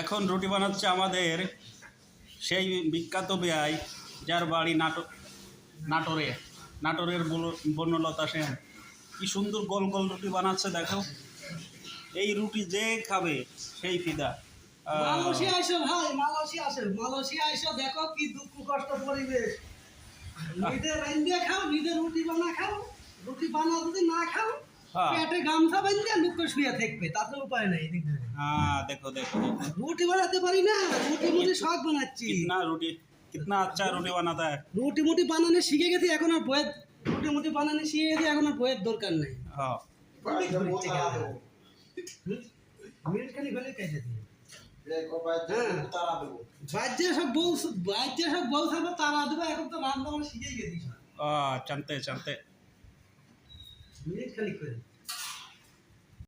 এখন রুটি বানাচ্ছে আমাদের সেই বিখ্যাত বেয়াই, যার বাড়ি নাটোরের বনলতা সেন। কি সুন্দর গোল গোল রুটি বানাচ্ছে দেখো। এই রুটি যে খাবে সেই ফিদা। মালয়েশিয়া আইসো ভাই, মালয়েশিয়া আইসো, দেখো কি দুঃখ কষ্ট পরিবেশ। নিজে রান্না খাও, নিজে রুটি বানা খাও, রুটি বানা যদি না খাও পেটে গামছা বাঁধলে লোক শুয়ে থাকবে, তাতে উপায় নাই। হ্যাঁ দেখো দেখো রুটি বানাতে পারি না, রুটি শখ বানাচ্ছি। कितना अच्छा रोटी बनाता है। রুটি বানানো শিখে গেছি, এখন আর বয়ের রুটি বানানো শিখে গেছি, এখন আর বয়ের দরকার নেই। হ্যাঁ মিনিট খালি হলে কেটে দিই। বাজ্যে সব বউ থাকবে তারা দেবো, এখন তো রান্না বান্না শিখেই গেছি। चलते चलते মিনিট খালি করে